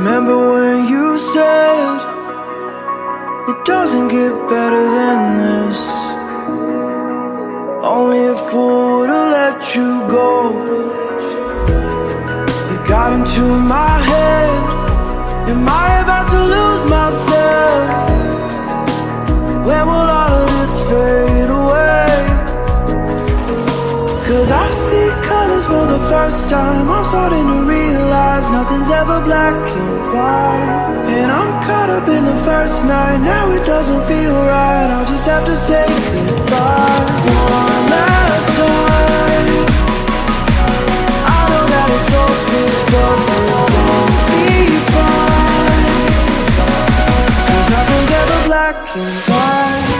Remember when you said it doesn't get better than this? Only a fool would've let you go. You got into my head. Am I about to lose myself? When will all of this fade away? 'Cause I see colors for the first time. I'm starting to realize nothing's ever black and white. And I'm caught up in the first night. Now it doesn't feel right. I'll just have to say goodbye one last time. I know that it's hopeless, but we'll both be fine. 'Cause nothing's ever black and white.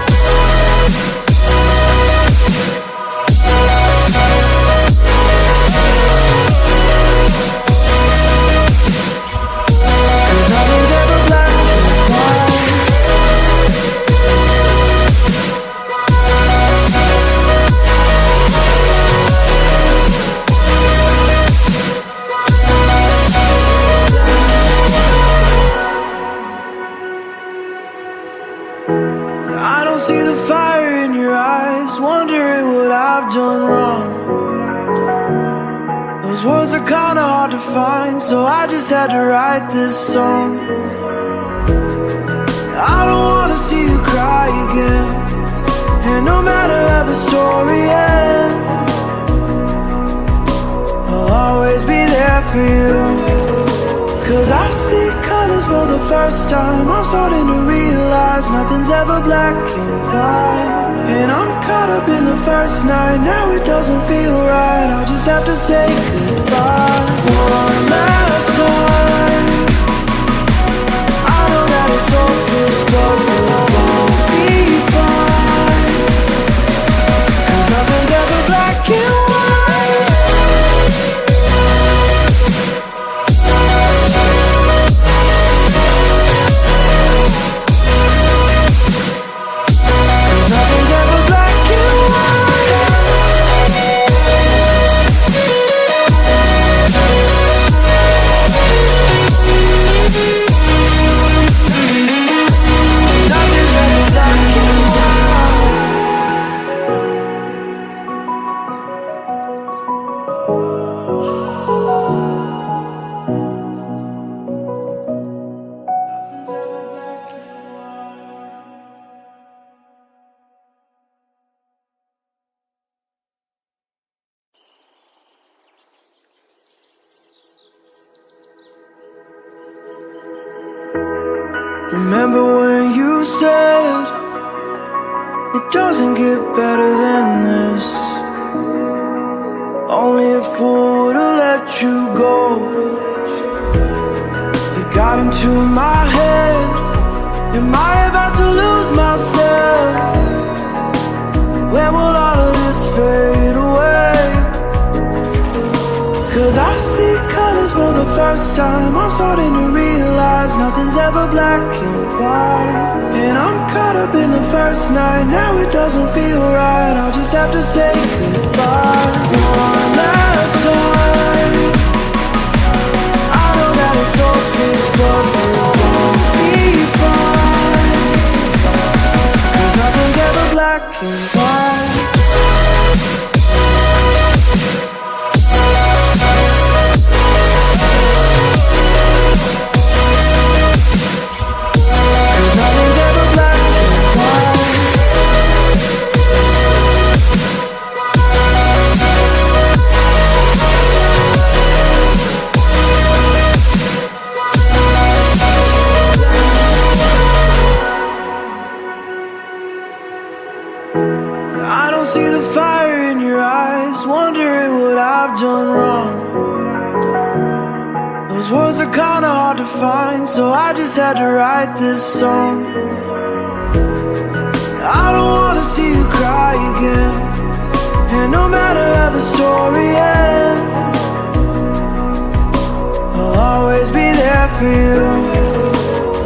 I don't see the fire in your eyes, wondering what I've done wrong. Those words are kinda hard to find, so I just had to write this song. I don't wanna see you cry again, and no matter how the story ends, I'll always be there for you. 'Cause I see colors for the first time. I'm starting to realize nothing's ever black and white. And I'm caught up in the first night. Now it doesn't feel right. I'll just have to say goodbye one last time. I know that it's hopeless, but we'll both be fine. 'Cause nothing's ever black and white. Remember when you said it doesn't get better than this? Only a fool would've let you go. You got into my head. Am I about to lose myself? When will all of this fade away? 'Cause I see colors for the first time. I'm starting to realize nothing's ever black and white. And I'm caught up in the first night. Now it doesn't feel right. I'll just have to say goodbye one last time. I know that it's hopeless, but we'll both be fine. 'Cause nothing's ever black and white. I don't see the fire in your eyes, wondering what I've done wrong. Those words are kinda hard to find, so I just had to write this song. I don't wanna see you cry again, and no matter how the story ends, I'll always be there for you.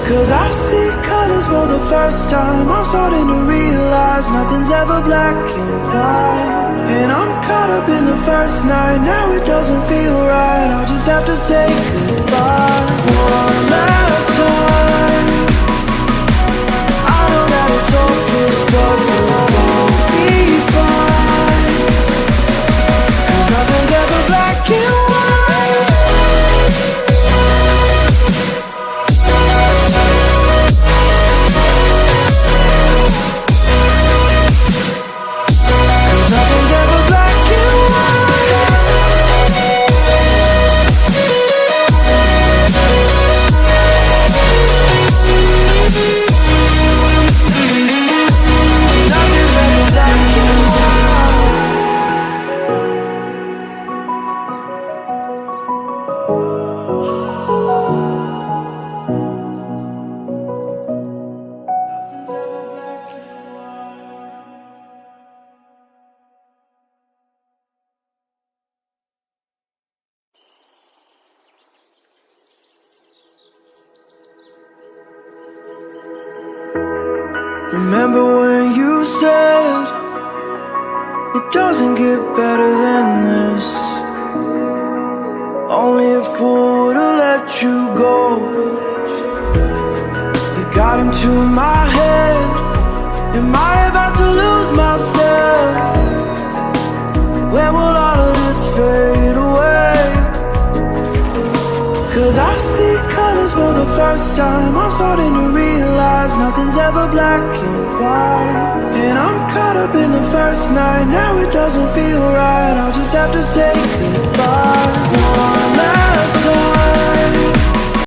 'Cause I see colors for the first time. I'm starting to realize nothing's ever black and white. And I'm caught up in the first night. Now it doesn't feel right. I'll just have to say goodbye one remember when you said it doesn't get better than this. Only a fool would've let you go. You got into my head. Am I about to lose myself? When will all of this fade away? 'Cause I see colors for the first time. I'm starting to realize nothing's ever black and white. And I'm caught up in the first night. Now it doesn't feel right. I'll just have to say goodbye one last time.